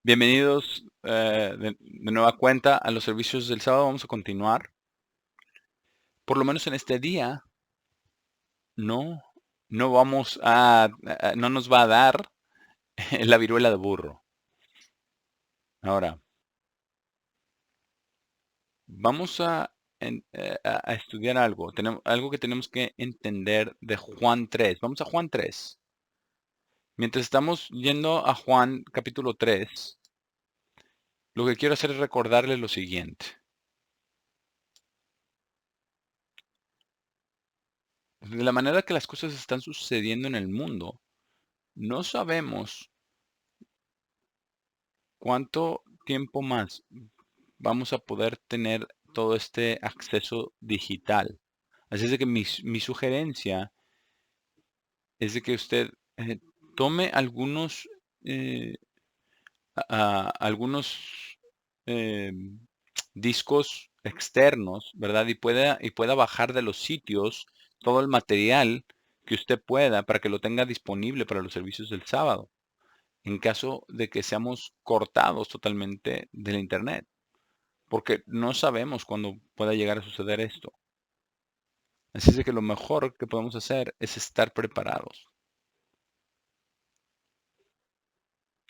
Bienvenidos de nueva cuenta a los servicios del sábado. Vamos a continuar. Por lo menos en este día, no, no nos va a dar la viruela de burro. Ahora, vamos a estudiar algo. Tenemos algo que tenemos que entender de Juan 3. Vamos a Juan 3. Mientras estamos yendo a Juan capítulo 3, lo que quiero hacer es recordarles lo siguiente. De la manera que las cosas están sucediendo en el mundo, no sabemos cuánto tiempo más vamos a poder tener todo este acceso digital. Así es de que mi sugerencia es de que usted tome eh, algunos eh, discos externos, ¿verdad? Y pueda bajar de los sitios todo el material que usted pueda para que lo tenga disponible para los servicios del sábado, en caso de que seamos cortados totalmente del Internet, porque no sabemos cuándo pueda llegar a suceder esto. Así es de que lo mejor que podemos hacer es estar preparados.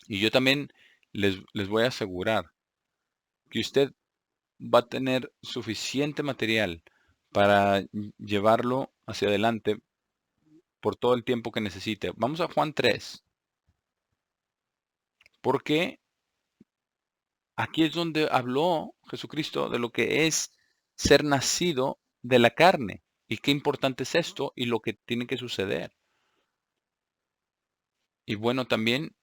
Y yo también les voy a asegurar que usted va a tener suficiente material para llevarlo hacia adelante por todo el tiempo que necesite. Vamos a Juan 3, porque aquí es donde habló Jesucristo de lo que es ser nacido de la carne y qué importante es esto y lo que tiene que suceder. Y bueno, también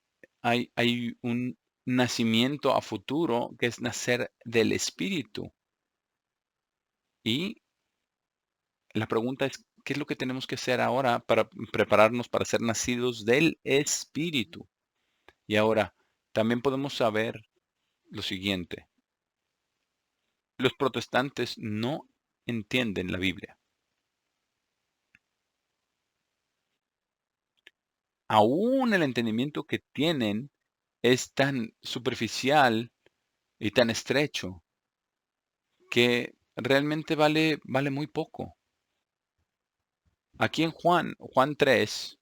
hay un nacimiento a futuro que es nacer del Espíritu. Y la pregunta es, ¿qué es lo que tenemos que hacer ahora para prepararnos para ser nacidos del Espíritu? Y ahora, también podemos saber lo siguiente. Los protestantes no entienden la Biblia. Aún el entendimiento que tienen es tan superficial y tan estrecho que realmente vale muy poco. Aquí en Juan 3,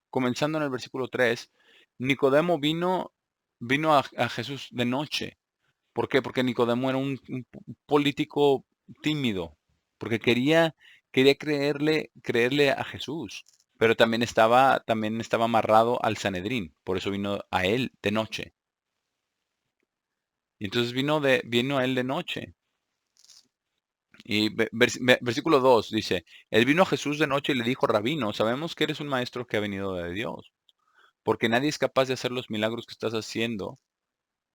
comenzando en el versículo 3, Nicodemo vino a Jesús de noche. ¿Por qué? Porque Nicodemo era un político tímido, porque quería creerle a Jesús, pero también estaba amarrado al Sanedrín, por eso vino a él de noche. Y entonces vino a él de noche. Y versículo 2 dice, él vino a Jesús de noche y le dijo, Rabino, sabemos que eres un maestro que ha venido de Dios, porque nadie es capaz de hacer los milagros que estás haciendo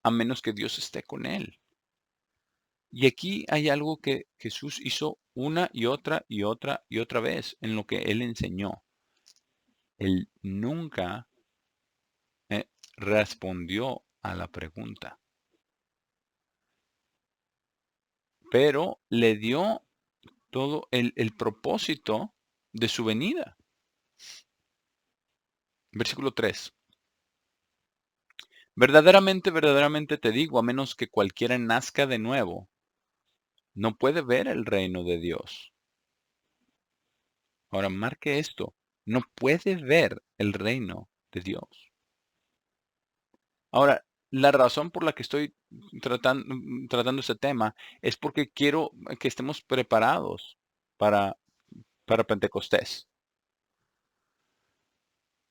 a menos que Dios esté con él. Y aquí hay algo que Jesús hizo una y otra y otra y otra vez en lo que él enseñó. Él nunca respondió a la pregunta, pero le dio todo el propósito de su venida. Versículo 3. Verdaderamente, verdaderamente te digo, a menos que cualquiera nazca de nuevo, no puede ver el reino de Dios. Ahora, marque esto, no puede ver el reino de Dios. Ahora, la razón por la que estoy tratando este tema es porque quiero que estemos preparados para, para Pentecostés.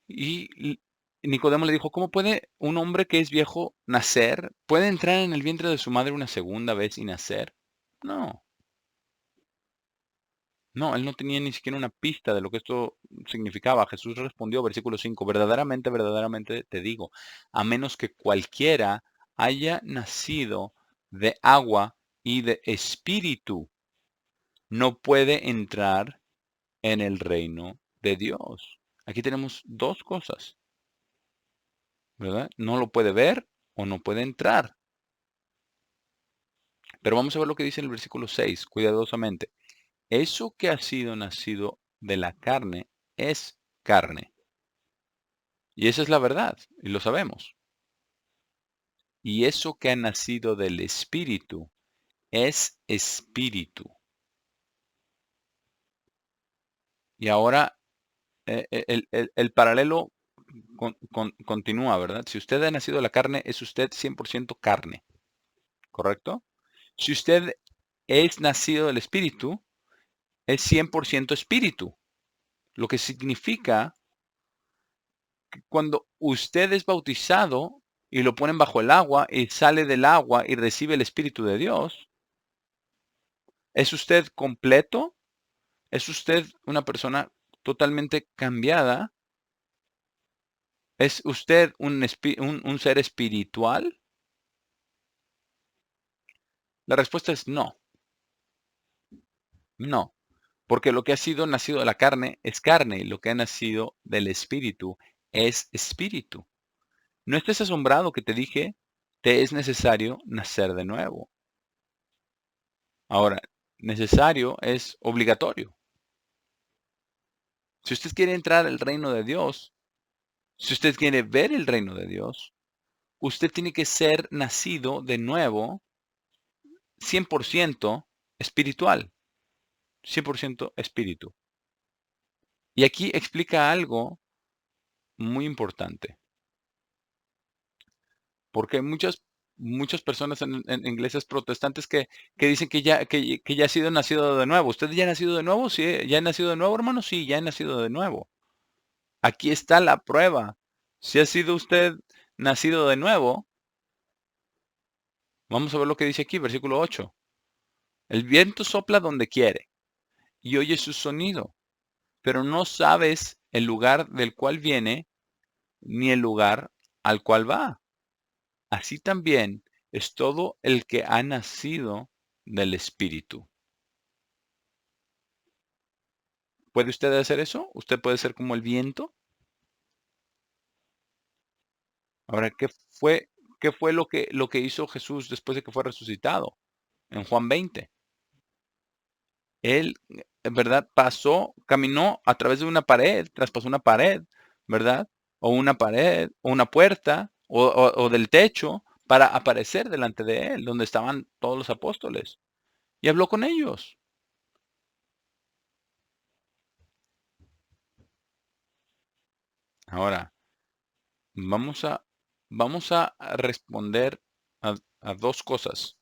Y Nicodemo le dijo, ¿cómo puede un hombre que es viejo nacer? ¿Puede entrar en el vientre de su madre una segunda vez y nacer? No. No, él no tenía ni siquiera una pista de lo que esto significaba. Jesús respondió, versículo 5, verdaderamente, verdaderamente te digo, a menos que cualquiera haya nacido de agua y de espíritu, no puede entrar en el reino de Dios. Aquí tenemos dos cosas, ¿verdad? No lo puede ver o no puede entrar. Pero vamos a ver lo que dice en el versículo 6, cuidadosamente. Eso que ha sido nacido de la carne es carne. Y esa es la verdad, y lo sabemos. Y eso que ha nacido del Espíritu es espíritu. Y ahora el paralelo continúa, ¿verdad? Si usted ha nacido de la carne, es usted 100% carne, ¿correcto? Si usted es nacido del Espíritu, es 100% espíritu. Lo que significa que cuando usted es bautizado y lo ponen bajo el agua y sale del agua y recibe el Espíritu de Dios, ¿es usted completo? ¿Es usted una persona totalmente cambiada? ¿Es usted un ser espiritual? La respuesta es no, no, porque lo que ha sido nacido de la carne es carne y lo que ha nacido del espíritu es espíritu. No estés asombrado que te dije, te es necesario nacer de nuevo. Ahora, necesario es obligatorio. Si usted quiere entrar al reino de Dios, si usted quiere ver el reino de Dios, usted tiene que ser nacido de nuevo 100% espiritual, 100% espíritu. Y aquí explica algo muy importante, porque hay muchas personas en iglesias protestantes que dicen que ya ha sido nacido de nuevo. ¿Usted ya ha nacido de nuevo? Sí, ¿ya ha nacido de nuevo, hermano? Sí, ya ha nacido de nuevo. Aquí está la prueba. Si ha sido usted nacido de nuevo, vamos a ver lo que dice aquí, versículo 8. El viento sopla donde quiere y oye su sonido, pero no sabes el lugar del cual viene ni el lugar al cual va. Así también es todo el que ha nacido del Espíritu. ¿Puede usted hacer eso? ¿Usted puede ser como el viento? Ahora, qué fue lo que hizo Jesús después de que fue resucitado? En Juan 20. Él, en verdad, caminó a través de una pared, traspasó una pared, ¿verdad? O una pared, o una puerta, o del techo, para aparecer delante de él, donde estaban todos los apóstoles. Y habló con ellos. Ahora, vamos a, vamos a responder a dos cosas.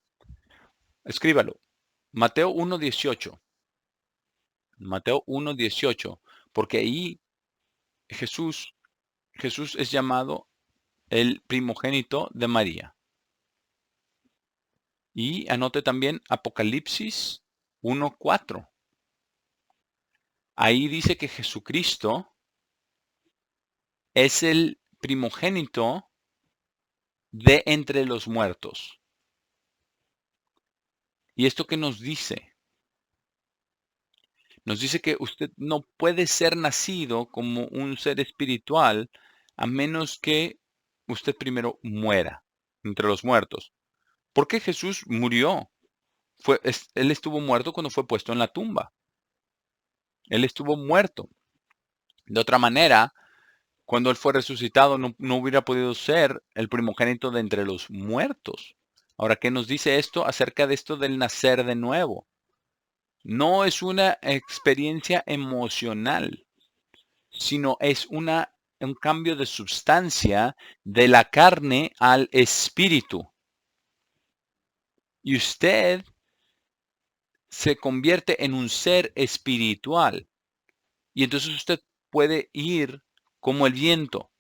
Escríbalo. Mateo 1:18. Mateo 1:18. Porque ahí Jesús, Jesús es llamado el primogénito de María. Y anote también Apocalipsis 1:4. Ahí dice que Jesucristo es el primogénito de entre los muertos. ¿Y esto qué nos dice? Nos dice que usted no puede ser nacido como un ser espiritual a menos que usted primero muera entre los muertos. Porque Jesús murió. Él estuvo muerto cuando fue puesto en la tumba. Él estuvo muerto. De otra manera, cuando él fue resucitado, no hubiera podido ser el primogénito de entre los muertos. Ahora, ¿qué nos dice esto acerca de esto del nacer de nuevo? No es una experiencia emocional, sino es un cambio de sustancia de la carne al espíritu. Y usted se convierte en un ser espiritual. Y entonces usted puede ir como el viento,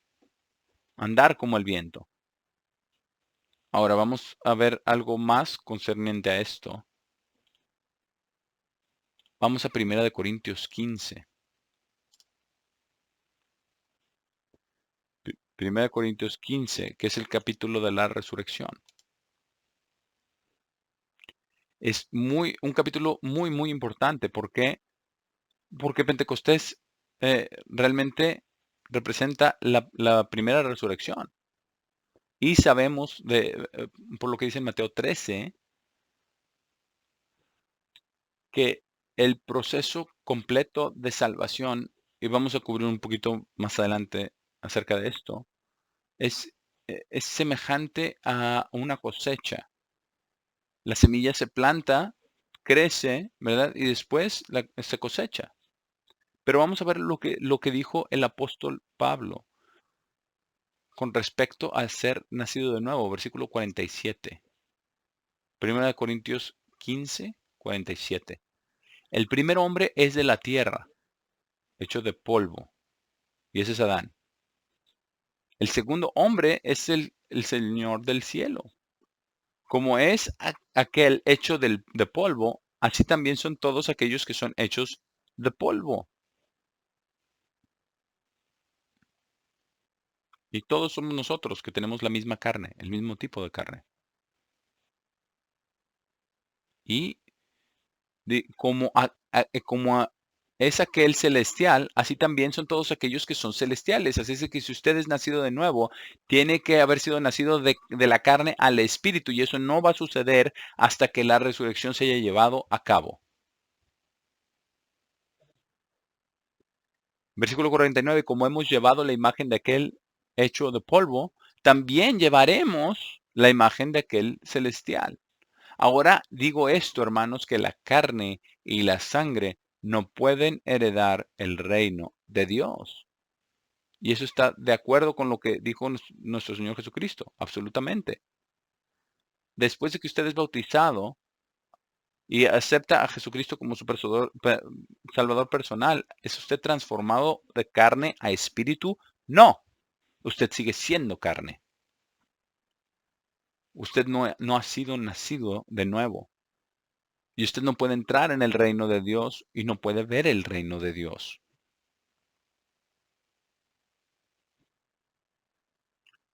andar como el viento. Ahora vamos a ver algo más concerniente a esto. Vamos a 1 Corintios 15. 1 Corintios 15, que es el capítulo de la resurrección. Es un capítulo muy importante. ¿Por qué? Porque Pentecostés realmente representa la primera resurrección. Y sabemos, por lo que dice en Mateo 13, que el proceso completo de salvación, y vamos a cubrir un poquito más adelante acerca de esto, es, es semejante a una cosecha. La semilla se planta, crece, ¿verdad? Y después se cosecha. Pero vamos a ver lo que dijo el apóstol Pablo con respecto a ser nacido de nuevo, versículo 47. Primera de Corintios 15, 47. El primer hombre es de la tierra, hecho de polvo, y ese es Adán. El segundo hombre es el Señor del cielo. Como es aquel hecho de polvo, así también son todos aquellos que son hechos de polvo. Y todos somos nosotros que tenemos la misma carne, el mismo tipo de carne. Y es aquel celestial, así también son todos aquellos que son celestiales. Así es que si usted es nacido de nuevo, tiene que haber sido nacido de la carne al espíritu, y eso no va a suceder hasta que la resurrección se haya llevado a cabo. Versículo 49, como hemos llevado la imagen de aquel hecho de polvo, también llevaremos la imagen de aquel celestial. Ahora digo esto, hermanos, que la carne y la sangre no pueden heredar el reino de Dios. Y eso está de acuerdo con lo que dijo nuestro Señor Jesucristo, absolutamente. Después de que usted es bautizado y acepta a Jesucristo como su Salvador personal, ¿es usted transformado de carne a espíritu? No, usted sigue siendo carne. Usted no ha sido nacido de nuevo. Y usted no puede entrar en el reino de Dios y no puede ver el reino de Dios.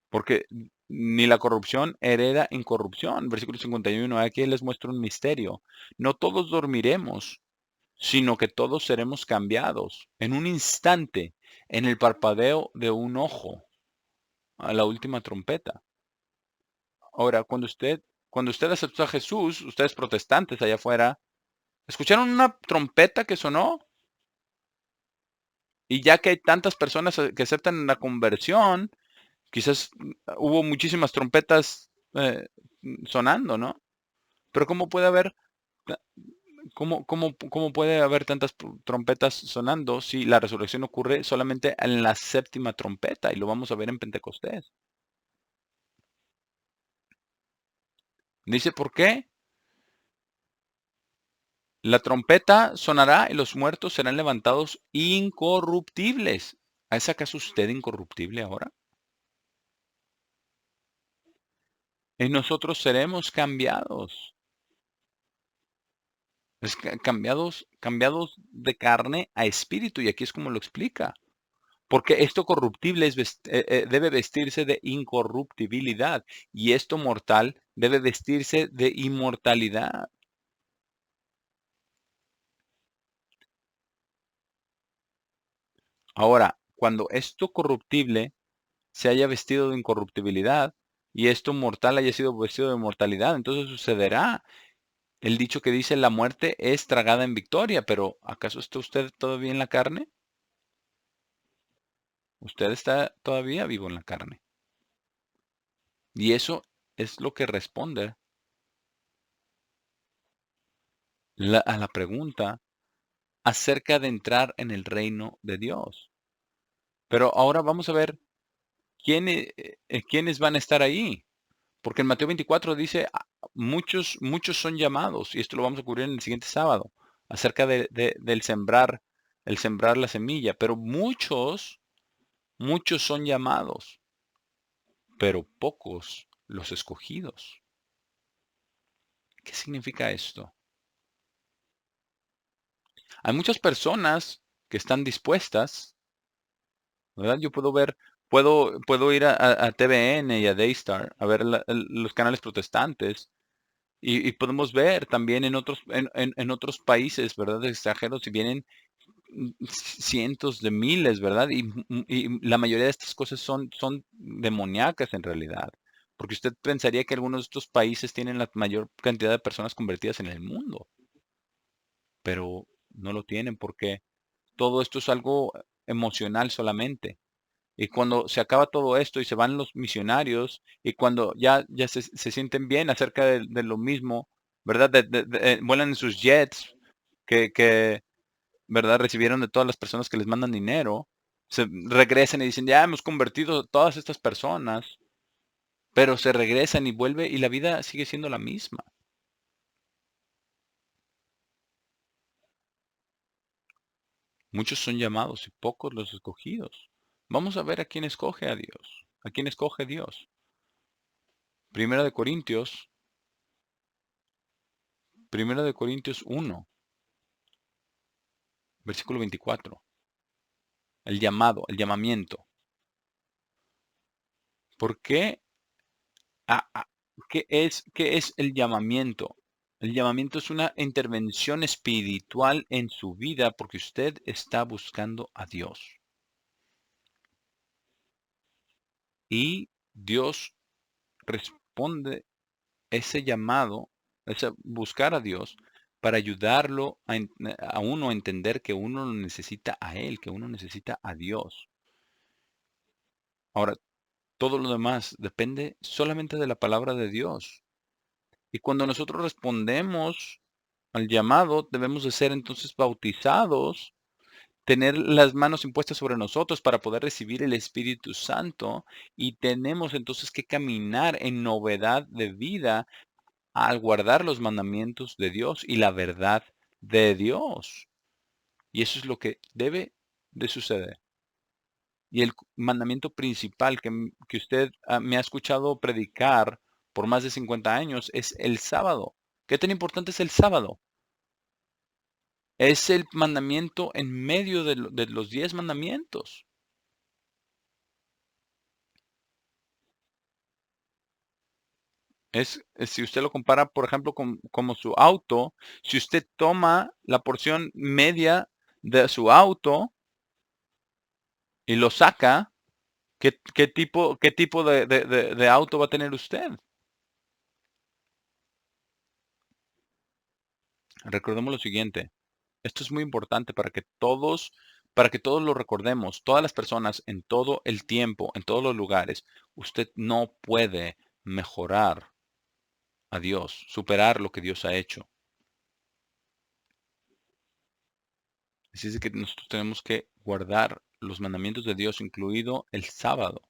Porque ni la corrupción hereda incorrupción. Versículo 51, aquí les muestro un misterio. No todos dormiremos, sino que todos seremos cambiados en un instante, en el parpadeo de un ojo, a la última trompeta. Ahora, cuando usted aceptó a Jesús, ustedes protestantes allá afuera, ¿escucharon una trompeta que sonó? Y ya que hay tantas personas que aceptan la conversión, quizás hubo muchísimas trompetas sonando, ¿no? Pero ta- cómo puede haber tantas trompetas sonando si la resurrección ocurre solamente en la séptima trompeta? Y lo vamos a ver en Pentecostés. Dice, ¿por qué? La trompeta sonará y los muertos serán levantados incorruptibles. ¿Es acaso usted incorruptible ahora? Y nosotros seremos cambiados. Cambiados de carne a espíritu, y aquí es como lo explica. Porque esto corruptible debe vestirse de incorruptibilidad, y esto mortal debe vestirse de inmortalidad. Ahora, cuando esto corruptible se haya vestido de incorruptibilidad y esto mortal haya sido vestido de mortalidad, entonces sucederá el dicho que dice la muerte es tragada en victoria. Pero ¿acaso está usted todavía en la carne? Usted está todavía vivo en la carne. Y eso es lo que responde a la pregunta acerca de entrar en el reino de Dios. Pero ahora vamos a ver quiénes van a estar ahí. Porque en Mateo 24 dice, muchos son llamados, y esto lo vamos a cubrir en el siguiente sábado, acerca del sembrar, el sembrar la semilla. Pero muchos son llamados, pero pocos los escogidos. ¿Qué significa esto? Hay muchas personas que están dispuestas, ¿verdad? Yo puedo ir a TVN y a Daystar a ver los canales protestantes, y podemos ver también en otros países, ¿verdad? Extranjeros, y vienen cientos de miles, ¿verdad? Y la mayoría de estas cosas son demoníacas en realidad. Porque usted pensaría que algunos de estos países tienen la mayor cantidad de personas convertidas en el mundo, pero no lo tienen, porque todo esto es algo emocional solamente. Y cuando se acaba todo esto y se van los misionarios, y cuando ya se sienten bien acerca de lo mismo, ¿verdad? Vuelan en sus jets que, ¿verdad? Recibieron de todas las personas que les mandan dinero, se regresan y dicen, ya hemos convertido a todas estas personas, pero se regresan y vuelve y la vida sigue siendo la misma. Muchos son llamados y pocos los escogidos. Vamos a ver a quién escoge a Dios, a quién escoge Dios. Primera de Corintios, Primera de Corintios 1, versículo 24. El llamado, el llamamiento. ¿Por qué? Ah, ah, ¿Qué es el llamamiento? El llamamiento es una intervención espiritual en su vida porque usted está buscando a Dios. Y Dios responde ese llamado, ese buscar a Dios, para ayudarlo a uno a entender que uno lo necesita a Él, que uno necesita a Dios. Ahora, todo lo demás depende solamente de la palabra de Dios. Y cuando nosotros respondemos al llamado, debemos de ser entonces bautizados, tener las manos impuestas sobre nosotros para poder recibir el Espíritu Santo y tenemos entonces que caminar en novedad de vida al guardar los mandamientos de Dios y la verdad de Dios. Y eso es lo que debe de suceder. Y el mandamiento principal que usted me ha escuchado predicar por más de 50 años es el sábado. ¿Qué tan importante es el sábado? Es el mandamiento en medio de los 10 mandamientos. Si usted lo compara, por ejemplo, como su auto, si usted toma la porción media de su auto y lo saca, ¿qué tipo de auto va a tener usted? Recordemos lo siguiente. Esto es muy importante para que todos lo recordemos, todas las personas en todo el tiempo, en todos los lugares. Usted no puede mejorar a Dios, superar lo que Dios ha hecho. Así es de que nosotros tenemos que guardar los mandamientos de Dios, incluido el sábado.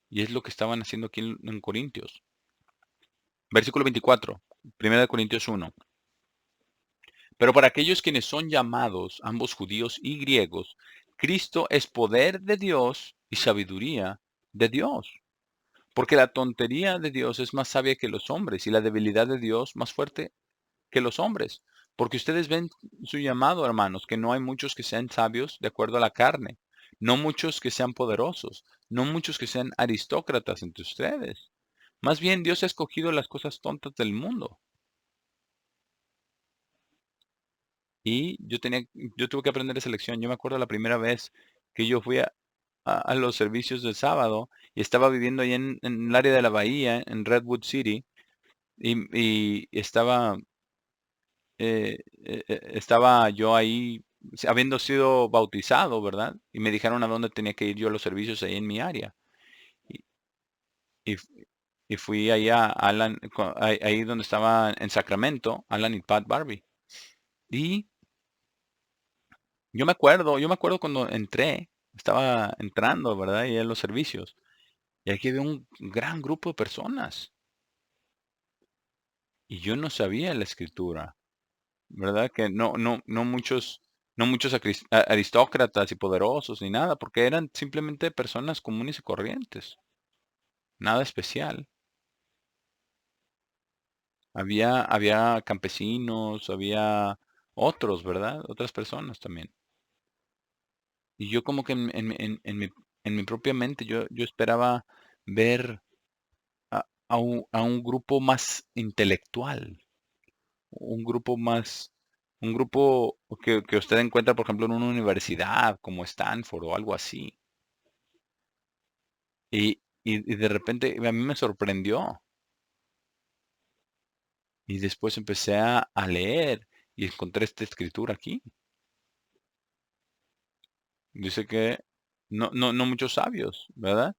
Y es lo que estaban haciendo aquí en Corintios. Versículo 24, 1 Corintios 1. Pero para aquellos quienes son llamados, ambos judíos y griegos, Cristo es poder de Dios y sabiduría de Dios. Porque la tontería de Dios es más sabia que los hombres y la debilidad de Dios más fuerte que los hombres. Porque ustedes ven su llamado, hermanos, que no hay muchos que sean sabios de acuerdo a la carne, no muchos que sean poderosos, no muchos que sean aristócratas entre ustedes. Más bien Dios ha escogido las cosas tontas del mundo. Y yo tuve que aprender esa lección. Yo me acuerdo la primera vez que yo fui a los servicios del sábado y estaba viviendo ahí en el área de la bahía, en Redwood City, y estaba yo ahí habiendo sido bautizado, ¿verdad? Y me dijeron a dónde tenía que ir yo a los servicios ahí en mi área. Y, y f- y fui ahí a Alan, ahí donde estaba en Sacramento, Alan y Pat Barbie. Y yo me acuerdo cuando estaba entrando, ¿verdad? Y en los servicios. Y aquí había un gran grupo de personas. Y yo no sabía la escritura, ¿verdad? Que no muchos aristócratas y poderosos ni nada, porque eran simplemente personas comunes y corrientes, nada especial. Había campesinos, había otros, ¿verdad? Otras personas también. Y yo como que en mi propia mente yo esperaba ver a un grupo más intelectual, un grupo más, un grupo que usted encuentra, por ejemplo, en una universidad como Stanford o algo así. Y de repente a mí me sorprendió. Y después empecé a leer y encontré esta escritura aquí. Dice que no muchos sabios, ¿verdad?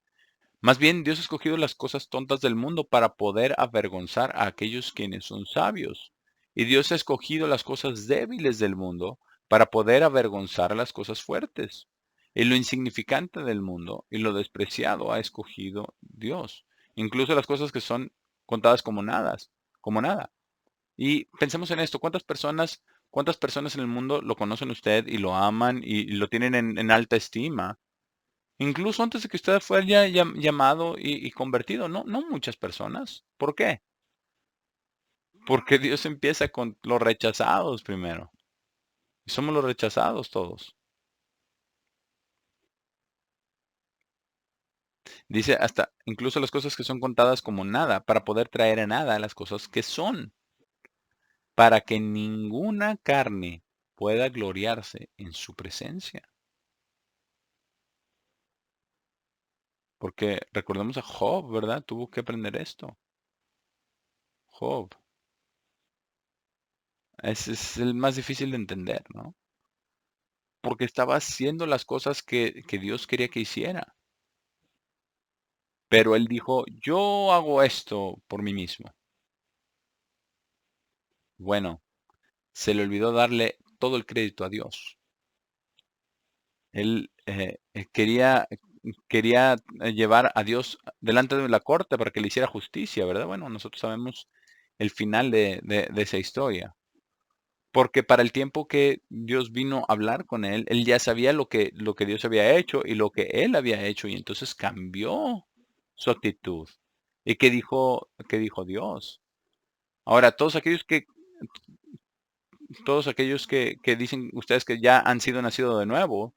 Más bien, Dios ha escogido las cosas tontas del mundo para poder avergonzar a aquellos quienes son sabios. Y Dios ha escogido las cosas débiles del mundo para poder avergonzar a las cosas fuertes. Y lo insignificante del mundo y lo despreciado ha escogido Dios. Incluso las cosas que son contadas como nada. Y pensemos en esto, cuántas personas en el mundo lo conocen usted y lo aman y lo tienen en alta estima? Incluso antes de que usted fuera ya llamado y convertido, no muchas personas. ¿Por qué? Porque Dios empieza con los rechazados primero. Y somos los rechazados todos. Dice hasta incluso las cosas que son contadas como nada, para poder traer a nada las cosas que son, para que ninguna carne pueda gloriarse en su presencia. Porque recordemos a Job, ¿verdad? Tuvo que aprender esto. Job. Ese es el más difícil de entender, ¿no? Porque estaba haciendo las cosas que Dios quería que hiciera. Pero él dijo, yo hago esto por mí mismo. Bueno, se le olvidó darle todo el crédito a Dios. Él quería llevar a Dios delante de la corte para que le hiciera justicia, ¿verdad? Bueno, nosotros sabemos el final de esa historia. Porque para el tiempo que Dios vino a hablar con él ya sabía lo que Dios había hecho y lo que él había hecho, y entonces cambió su actitud. ¿Y qué dijo Dios? Ahora, todos aquellos que dicen ustedes que ya han sido nacidos de nuevo,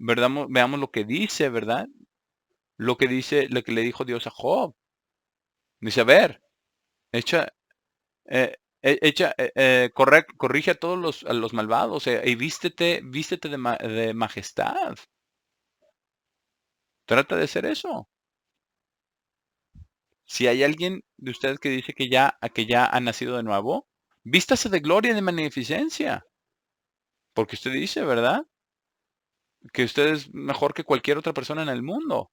¿verdad? Veamos lo que dice, ¿verdad? Lo que dice, lo que le dijo Dios a Job. Dice, a ver, echa, corrige a los malvados, y vístete de majestad. Trata de ser eso. Si hay alguien de ustedes que dice que ya ha nacido de nuevo, vístase de gloria y de magnificencia. Porque usted dice, ¿verdad? Que usted es mejor que cualquier otra persona en el mundo,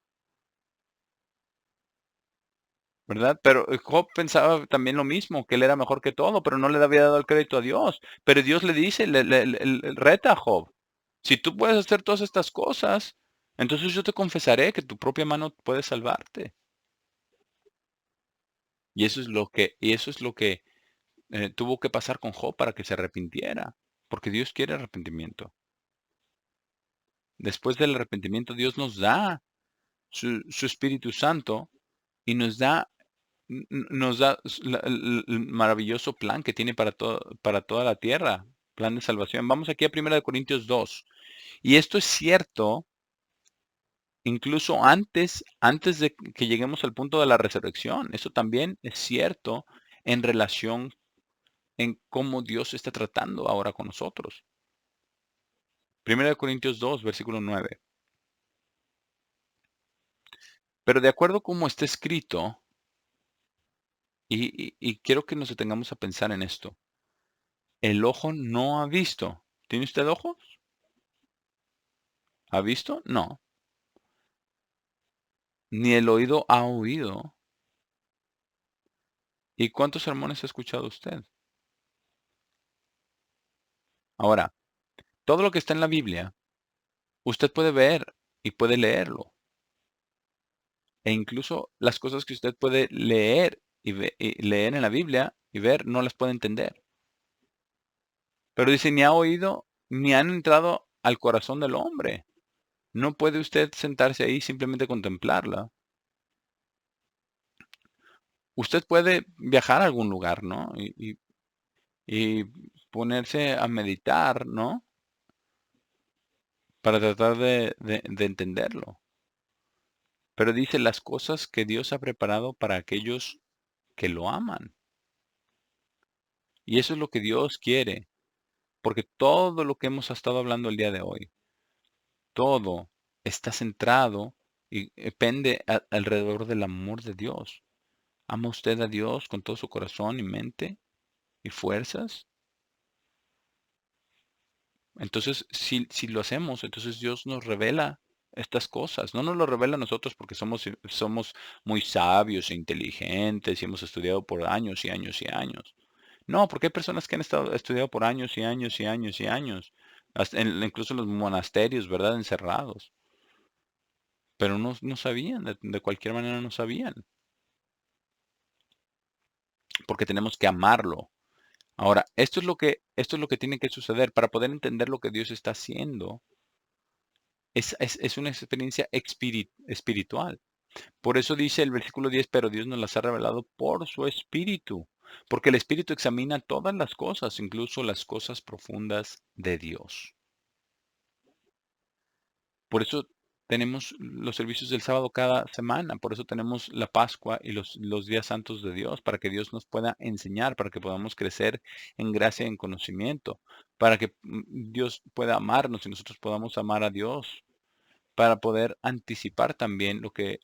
¿verdad? Pero Job pensaba también lo mismo, que él era mejor que todo, pero no le había dado el crédito a Dios. Pero Dios le dice, le reta a Job. Si tú puedes hacer todas estas cosas, entonces yo te confesaré que tu propia mano puede salvarte. Y eso es lo que tuvo que pasar con Job para que se arrepintiera, porque Dios quiere arrepentimiento. Después del arrepentimiento, Dios nos da su Espíritu Santo y nos da el maravilloso plan que tiene para toda la tierra, plan de salvación. Vamos aquí a 1 Corintios 2. Y esto es cierto incluso antes de que lleguemos al punto de la resurrección. Eso también es cierto en relación en cómo Dios está tratando ahora con nosotros. 1 Corintios 2, versículo 9. Pero de acuerdo como está escrito, y quiero que nos detengamos a pensar en esto, el ojo no ha visto. ¿Tiene usted ojos? ¿Ha visto? No. Ni el oído ha oído. ¿Y cuántos sermones ha escuchado usted? Ahora, todo lo que está en la Biblia, usted puede ver y puede leerlo. E incluso las cosas que usted puede leer y leer en la Biblia y ver, no las puede entender. Pero dice, ni ha oído, ni han entrado al corazón del hombre. No puede usted sentarse ahí y simplemente contemplarla. Usted puede viajar a algún lugar, ¿no? Y ponerse a meditar, ¿no? Para tratar de entenderlo. Pero dice las cosas que Dios ha preparado para aquellos que lo aman. Y eso es lo que Dios quiere. Porque todo lo que hemos estado hablando el día de hoy, todo está centrado y pende alrededor del amor de Dios. ¿Ama usted a Dios con todo su corazón y mente y fuerzas? Entonces, si lo hacemos, entonces Dios nos revela estas cosas. No nos lo revela a nosotros porque somos muy sabios e inteligentes y hemos estudiado por años y años y años. No, porque hay personas que han estudiado por años y años y años y años, incluso en los monasterios, ¿verdad? Encerrados, pero no sabían, de cualquier manera no sabían, porque tenemos que amarlo. Ahora, esto es lo que tiene que suceder para poder entender lo que Dios está haciendo. Es una experiencia espiritual. Por eso dice el versículo 10, pero Dios nos las ha revelado por su espíritu, porque el espíritu examina todas las cosas, incluso las cosas profundas de Dios. Por eso tenemos los servicios del sábado cada semana, por eso tenemos la Pascua y los días santos de Dios, para que Dios nos pueda enseñar, para que podamos crecer en gracia y en conocimiento, para que Dios pueda amarnos y nosotros podamos amar a Dios, para poder anticipar también lo que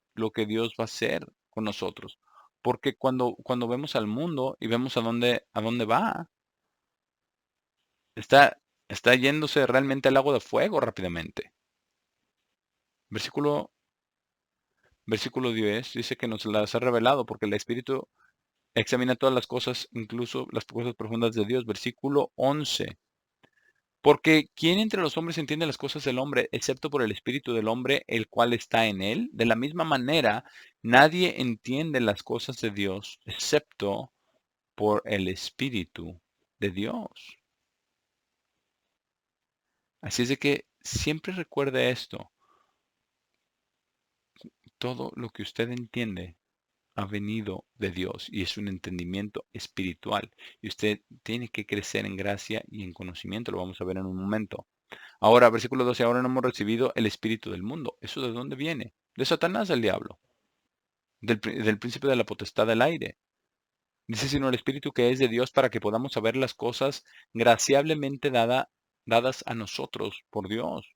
Dios va a hacer con nosotros. Porque cuando vemos al mundo y vemos a dónde va, está, está yéndose realmente al lago de fuego rápidamente. Versículo Versículo 10 dice que nos las ha revelado porque el Espíritu examina todas las cosas, incluso las cosas profundas de Dios. Versículo 11. Porque ¿quién entre los hombres entiende las cosas del hombre, excepto por el Espíritu del hombre, el cual está en él? De la misma manera, nadie entiende las cosas de Dios, excepto por el Espíritu de Dios. Así es de que siempre recuerde esto. Todo lo que usted entiende ha venido de Dios y es un entendimiento espiritual. Y usted tiene que crecer en gracia y en conocimiento. Lo vamos a ver en un momento. Ahora, versículo 12. Ahora no hemos recibido el espíritu del mundo. ¿Eso de dónde viene? De Satanás, del diablo. Del príncipe de la potestad del aire. Dice, sino el espíritu que es de Dios para que podamos saber las cosas graciablemente dadas a nosotros por Dios.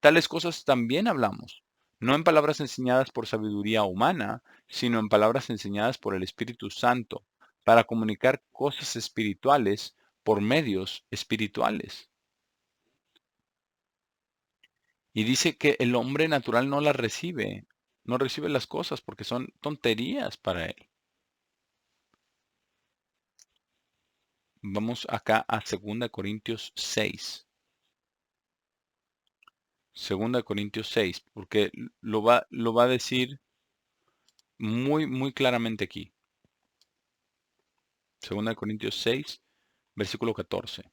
Tales cosas también hablamos, no en palabras enseñadas por sabiduría humana, sino en palabras enseñadas por el Espíritu Santo, para comunicar cosas espirituales por medios espirituales. Y dice que el hombre natural no las recibe, no recibe las cosas porque son tonterías para él. Vamos acá a 2 Corintios 6. 2 Corintios 6, porque lo va a decir muy, muy claramente aquí. 2 Corintios 6, versículo 14.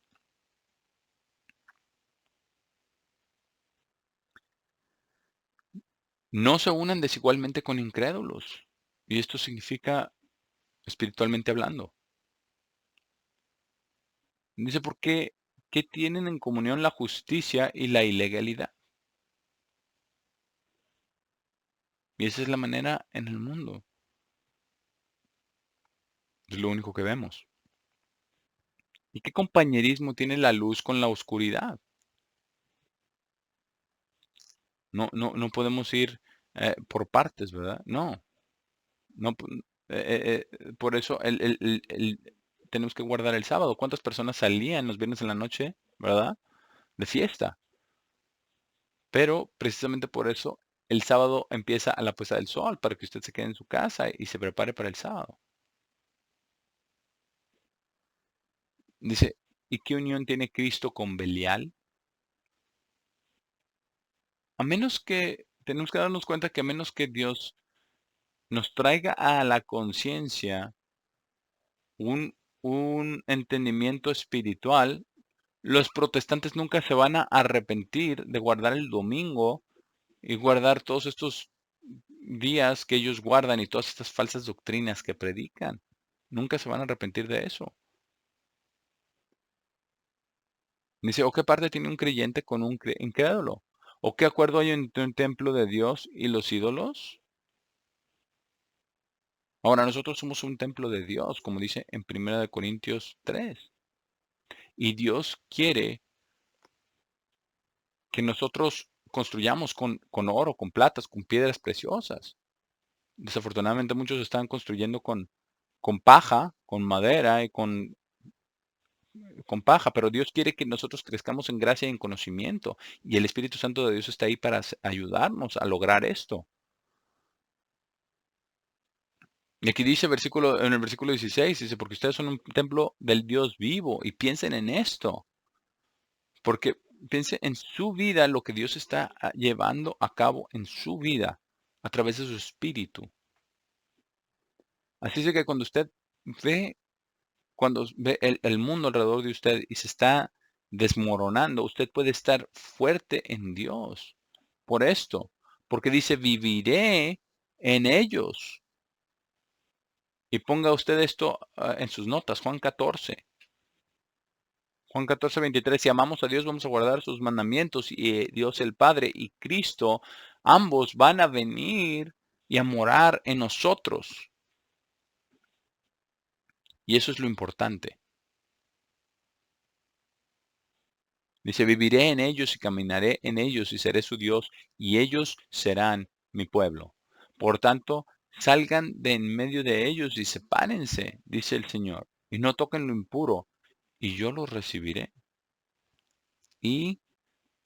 No se unan desigualmente con incrédulos. Y esto significa espiritualmente hablando. Dice, ¿por qué? ¿Qué tienen en comunión la justicia y la ilegalidad? Y esa es la manera en el mundo. Es lo único que vemos. ¿Y qué compañerismo tiene la luz con la oscuridad? No podemos ir por partes, ¿verdad? No. No, por eso tenemos que guardar el sábado. ¿Cuántas personas salían los viernes en la noche, verdad? De fiesta. Pero precisamente por eso el sábado empieza a la puesta del sol, para que usted se quede en su casa y se prepare para el sábado. Dice, ¿y qué unión tiene Cristo con Belial? Tenemos que darnos cuenta que a menos que Dios nos traiga a la conciencia un entendimiento espiritual, los protestantes nunca se van a arrepentir de guardar el domingo y guardar todos estos días que ellos guardan y todas estas falsas doctrinas que predican. Nunca se van a arrepentir de eso. Dice, ¿o qué parte tiene un creyente con un incrédulo? ¿O qué acuerdo hay entre un templo de Dios y los ídolos? Ahora, nosotros somos un templo de Dios, como dice en 1 Corintios 3. Y Dios quiere que nosotros construyamos con oro, con platas, con piedras preciosas. Desafortunadamente muchos están construyendo con paja, con madera y con con paja, pero Dios quiere que nosotros crezcamos en gracia y en conocimiento. Y el Espíritu Santo de Dios está ahí para ayudarnos a lograr esto. Y aquí dice en el versículo 16, dice, porque ustedes son un templo del Dios vivo y piensen en esto, porque piensen en su vida, lo que Dios está llevando a cabo en su vida a través de su Espíritu. Así es que ve, cuando ve el mundo alrededor de usted y se está desmoronando, usted puede estar fuerte en Dios por esto, porque dice, viviré en ellos. Y ponga usted esto en sus notas, Juan 14. Juan 14, 23, si amamos a Dios, vamos a guardar sus mandamientos y Dios el Padre y Cristo, ambos van a venir y a morar en nosotros. Y eso es lo importante. Dice, viviré en ellos y caminaré en ellos y seré su Dios y ellos serán mi pueblo. Por tanto, salgan de en medio de ellos y sepárense, dice el Señor, y no toquen lo impuro, y yo los recibiré. Y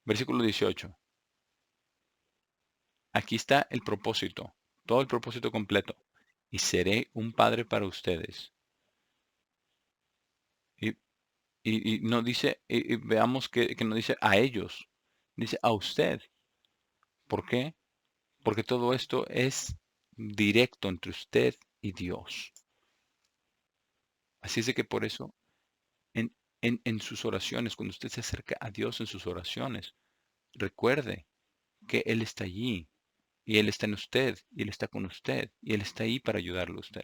versículo 18. Aquí está el propósito, todo el propósito completo. Y seré un padre para ustedes. Y, y no dice, y veamos que no dice a ellos, dice a usted. ¿Por qué? Porque todo esto es directo entre usted y Dios. Así es de que por eso, en sus oraciones, cuando usted se acerca a Dios en sus oraciones, recuerde que Él está allí, y Él está en usted, y Él está con usted, y Él está ahí para ayudarle a usted.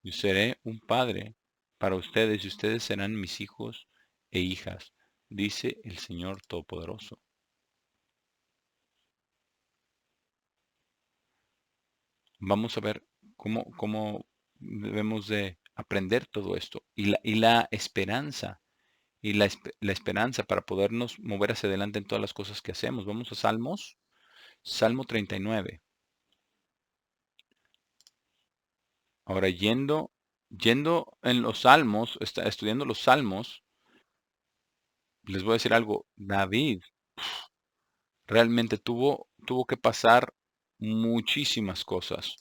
Yo seré un padre para ustedes, y ustedes serán mis hijos e hijas, dice el Señor Todopoderoso. Vamos a ver cómo debemos de aprender todo esto y la esperanza y la esperanza para podernos mover hacia adelante en todas las cosas que hacemos. Vamos a Salmo 39. Ahora yendo en los Salmos, estudiando los Salmos, les voy a decir algo. David realmente tuvo que pasar muchísimas cosas.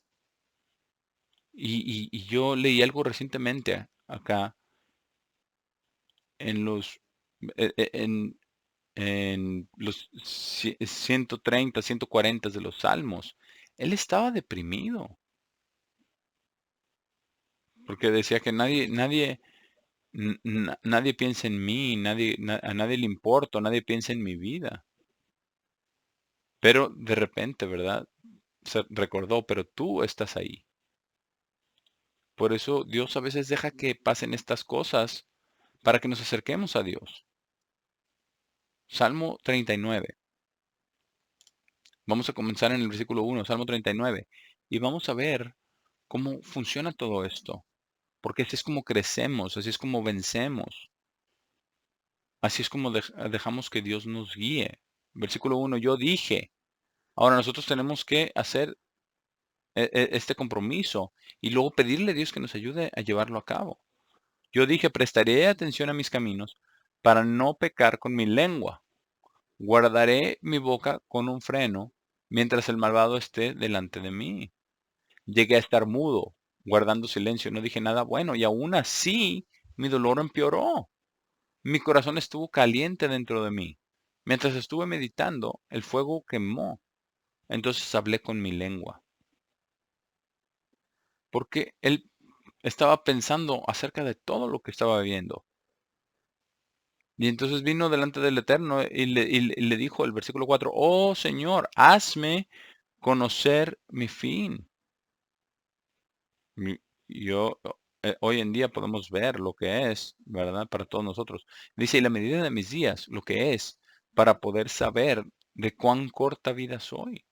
Y yo leí algo recientemente acá en los en los 130, 140 de los Salmos. Él estaba deprimido porque decía que nadie piensa en mí, a nadie le importo, nadie piensa en mi vida. Pero de repente, ¿verdad? Se recordó, pero tú estás ahí. Por eso Dios a veces deja que pasen estas cosas para que nos acerquemos a Dios. Salmo 39. Vamos a comenzar en el versículo 1, Salmo 39. Y vamos a ver cómo funciona todo esto. Porque así es como crecemos, así es como vencemos. Así es como dejamos que Dios nos guíe. Versículo 1, yo dije. Ahora nosotros tenemos que hacer este compromiso y luego pedirle a Dios que nos ayude a llevarlo a cabo. Yo dije, prestaré atención a mis caminos para no pecar con mi lengua. Guardaré mi boca con un freno mientras el malvado esté delante de mí. Llegué a estar mudo, guardando silencio, no dije nada bueno, y aún así mi dolor empeoró. Mi corazón estuvo caliente dentro de mí. Mientras estuve meditando, el fuego quemó. Entonces hablé con mi lengua. Porque él estaba pensando acerca de todo lo que estaba viendo. Y entonces vino delante del Eterno y le dijo el versículo 4, oh Señor, hazme conocer mi fin. Yo, hoy en día podemos ver lo que es, ¿verdad? Para todos nosotros. Dice, y la medida de mis días, lo que es, para poder saber de cuán corta vida soy.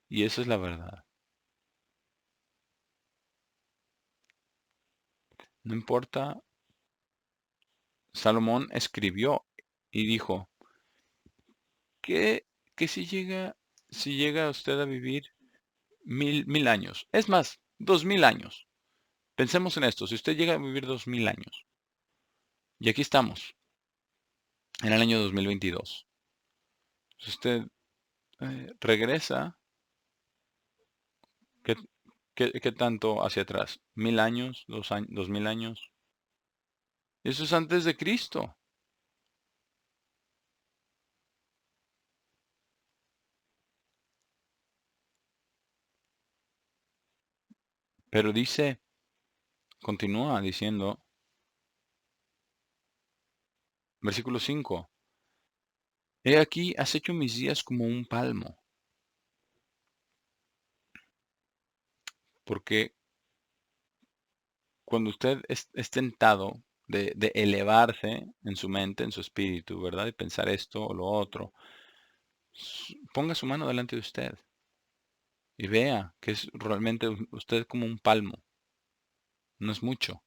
Y eso es la verdad. No importa, Salomón escribió y dijo, que si llega usted a vivir mil años. Es más, 2000 años. Pensemos en esto, si usted llega a vivir 2000 años, y aquí estamos, en el año 2022, si usted regresa, ¿qué, qué tanto hacia atrás? ¿1000 años? ¿2 años? ¿2000 años? Eso es antes de Cristo. Pero dice, continúa diciendo, versículo 5, he aquí, has hecho mis días como un palmo, porque cuando usted es tentado de elevarse en su mente, en su espíritu, ¿verdad? Y pensar esto o lo otro, ponga su mano delante de usted y vea que es realmente usted como un palmo, no es mucho.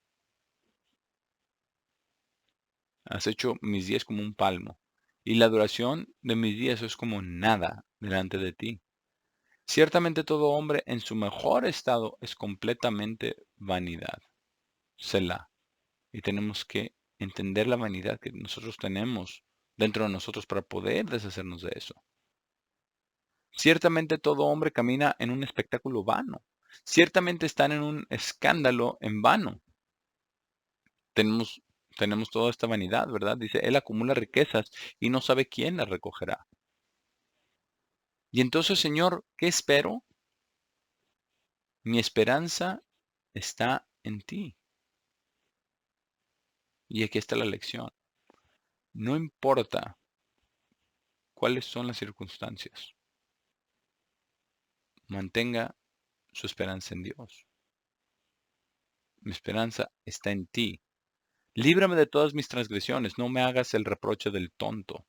Has hecho mis días como un palmo, y la duración de mis días es como nada delante de ti. Ciertamente todo hombre en su mejor estado es completamente vanidad. Selah. Y tenemos que entender la vanidad que nosotros tenemos dentro de nosotros para poder deshacernos de eso. Ciertamente todo hombre camina en un espectáculo vano. Ciertamente están en un escándalo en vano. Tenemos, tenemos toda esta vanidad, ¿verdad? Dice, él acumula riquezas y no sabe quién las recogerá. Y entonces, Señor, ¿qué espero? Mi esperanza está en ti. Y aquí está la lección. No importa cuáles son las circunstancias, mantenga su esperanza en Dios. Mi esperanza está en ti. Líbrame de todas mis transgresiones, no me hagas el reproche del tonto.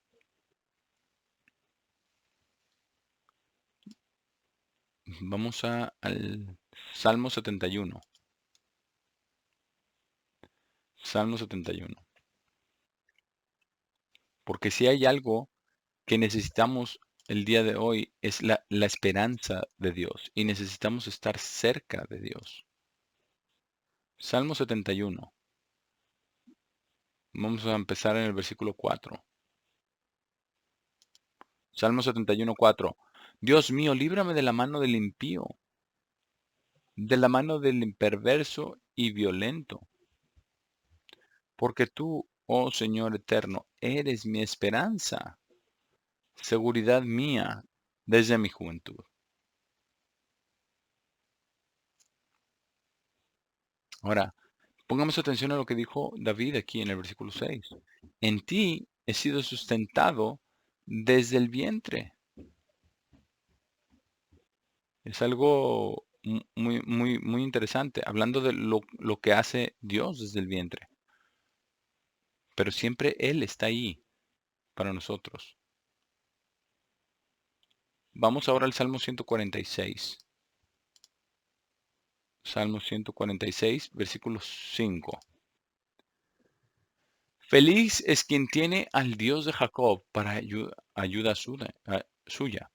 Vamos al Salmo 71. Salmo 71. Porque si hay algo que necesitamos el día de hoy es la esperanza de Dios y necesitamos estar cerca de Dios. Salmo 71. Vamos a empezar en el versículo 4. Salmo 71, 4. Dios mío, líbrame de la mano del impío, de la mano del imperverso y violento. Porque tú, oh Señor eterno, eres mi esperanza, seguridad mía desde mi juventud. Ahora, pongamos atención a lo que dijo David aquí en el versículo 6. En ti he sido sustentado desde el vientre. Es algo muy, muy, muy interesante, hablando de lo que hace Dios desde el vientre. Pero siempre Él está ahí para nosotros. Vamos ahora al Salmo 146. Salmo 146, versículo 5. Feliz es quien tiene al Dios de Jacob para ayuda suya.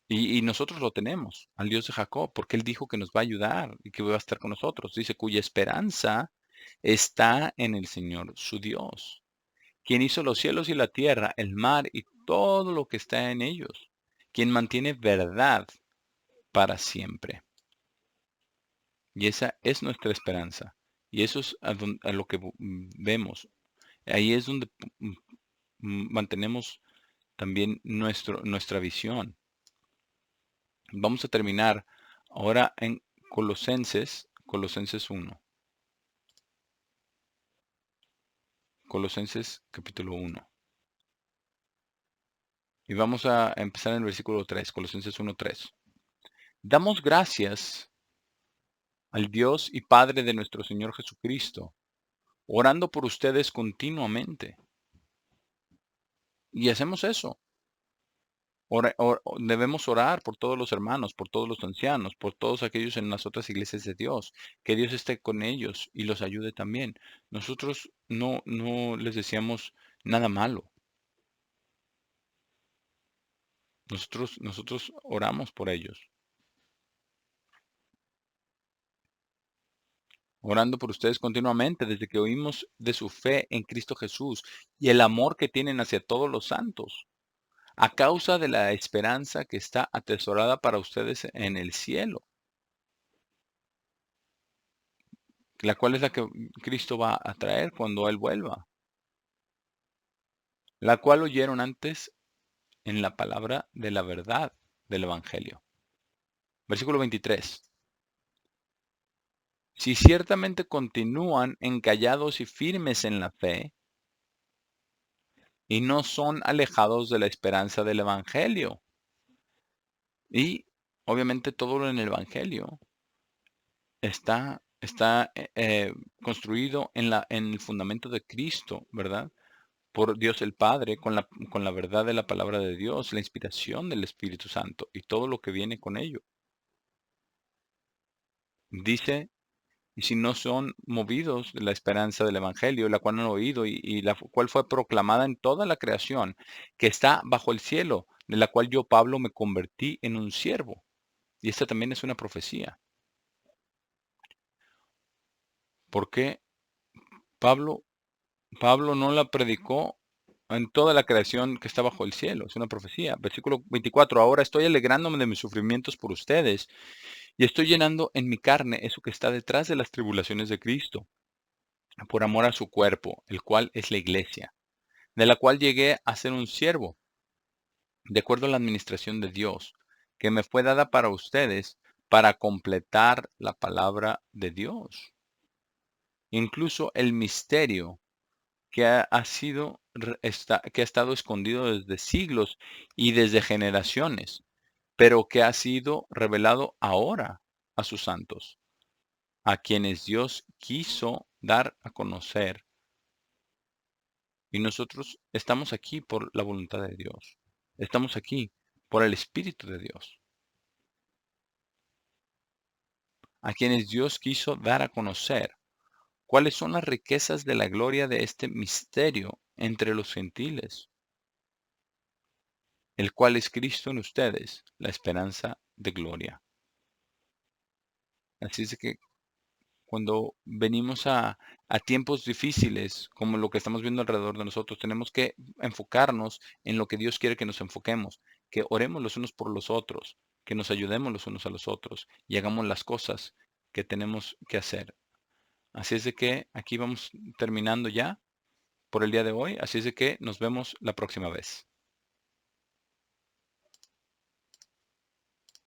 Y nosotros lo tenemos, al Dios de Jacob, porque Él dijo que nos va a ayudar y que va a estar con nosotros. Dice, cuya esperanza está en el Señor, su Dios, quien hizo los cielos y la tierra, el mar y todo lo que está en ellos, quien mantiene verdad para siempre. Y esa es nuestra esperanza. Y eso es a lo que vemos. Ahí es donde mantenemos también nuestra visión. Vamos a terminar ahora en Colosenses 1. Colosenses capítulo 1. Y vamos a empezar en el versículo 3, Colosenses 1:3. Damos gracias al Dios y Padre de nuestro Señor Jesucristo, orando por ustedes continuamente. Y hacemos eso. Debemos orar por todos los hermanos, por todos los ancianos, por todos aquellos en las otras iglesias de Dios, que Dios esté con ellos y los ayude también. Nosotros no les deseamos nada malo. Nosotros oramos por ellos. orando por ustedes continuamente desde que oímos de su fe en Cristo Jesús y el amor que tienen hacia todos los santos, a causa de la esperanza que está atesorada para ustedes en el cielo, la cual es la que Cristo va a traer cuando Él vuelva, la cual oyeron antes en la palabra de la verdad del Evangelio. Versículo 23. Si ciertamente continúan encallados y firmes en la fe, y no son alejados de la esperanza del Evangelio. Y obviamente todo lo en el Evangelio está construido en el fundamento de Cristo, ¿verdad? Por Dios el Padre, con la verdad de la palabra de Dios, la inspiración del Espíritu Santo y todo lo que viene con ello. Dice, y si no son movidos de la esperanza del Evangelio, la cual han oído y la cual fue proclamada en toda la creación, que está bajo el cielo, de la cual yo, Pablo, me convertí en un siervo. Y esta también es una profecía. Porque Pablo, Pablo no la predicó en toda la creación que está bajo el cielo. Es una profecía. Versículo 24. Ahora estoy alegrándome de mis sufrimientos por ustedes y estoy llenando en mi carne eso que está detrás de las tribulaciones de Cristo, por amor a su cuerpo, el cual es la iglesia, de la cual llegué a ser un siervo, de acuerdo a la administración de Dios, que me fue dada para ustedes para completar la palabra de Dios. Incluso el misterio que ha estado escondido desde siglos y desde generaciones, pero que ha sido revelado ahora a sus santos, a quienes Dios quiso dar a conocer. Y nosotros estamos aquí por la voluntad de Dios. Estamos aquí por el Espíritu de Dios, a quienes Dios quiso dar a conocer cuáles son las riquezas de la gloria de este misterio entre los gentiles, el cual es Cristo en ustedes, la esperanza de gloria. Así es que cuando venimos a tiempos difíciles, como lo que estamos viendo alrededor de nosotros, tenemos que enfocarnos en lo que Dios quiere que nos enfoquemos, que oremos los unos por los otros, que nos ayudemos los unos a los otros y hagamos las cosas que tenemos que hacer. Así es de que aquí vamos terminando ya por el día de hoy, así es de que nos vemos la próxima vez.